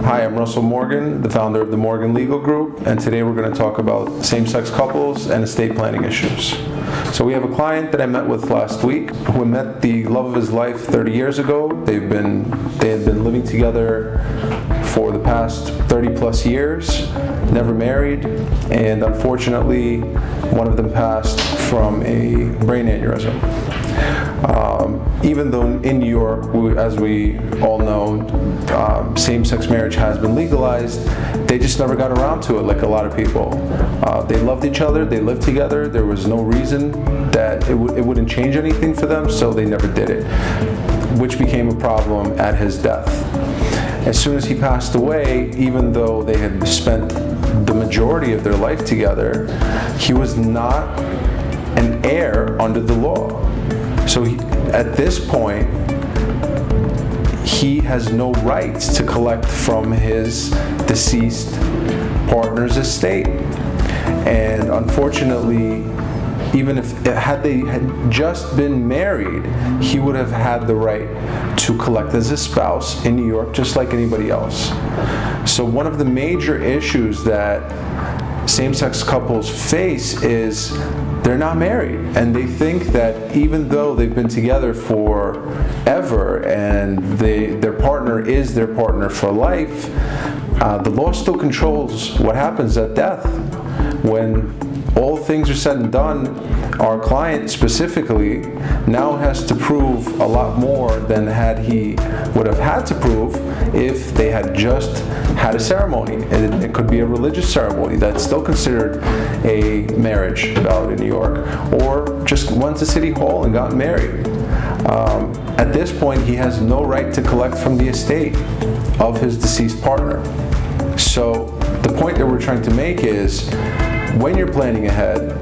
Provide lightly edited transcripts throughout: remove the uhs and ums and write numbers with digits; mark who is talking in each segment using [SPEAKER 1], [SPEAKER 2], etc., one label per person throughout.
[SPEAKER 1] Hi, I'm Russell Morgan, the founder of the Morgan Legal Group, and today we're going to talk about same-sex couples and estate planning issues. So we have a client that I met with last week who met the love of his life 30 years ago. They had been living together for the past 30 plus years, never married, and unfortunately one of them passed from a brain aneurysm. Even though in New York, as we all know, same-sex marriage has been legalized, they just never got around to it like a lot of people. They loved each other, they lived together, there was no reason that it wouldn't change anything for them, so they never did it, which became a problem at his death. As soon as he passed away, even though they had spent the majority of their life together, he was not an heir under the law. So at this point, he has no rights to collect from his deceased partner's estate. And unfortunately, even if had they had just been married, he would have had the right to collect as a spouse in New York, just like anybody else. So one of the major issues that same-sex couples face is they're not married, and they think that even though they've been together forever and their partner is their partner for life, the law still controls what happens at death. When all things are said and done, our client specifically now has to prove a lot more than he would have had to prove if they had just had a ceremony. It could be a religious ceremony that's still considered a marriage valid in New York, or just went to City Hall and got married. At this point, he has no right to collect from the estate of his deceased partner. So the point that we're trying to make is, when you're planning ahead,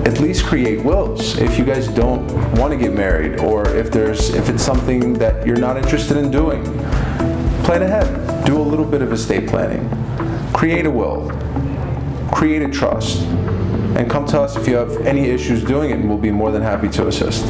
[SPEAKER 1] at least create wills. If you guys don't want to get married, or if it's something that you're not interested in doing, plan ahead. Do a little bit of estate planning. Create a will. Create a trust. And come to us if you have any issues doing it, and we'll be more than happy to assist.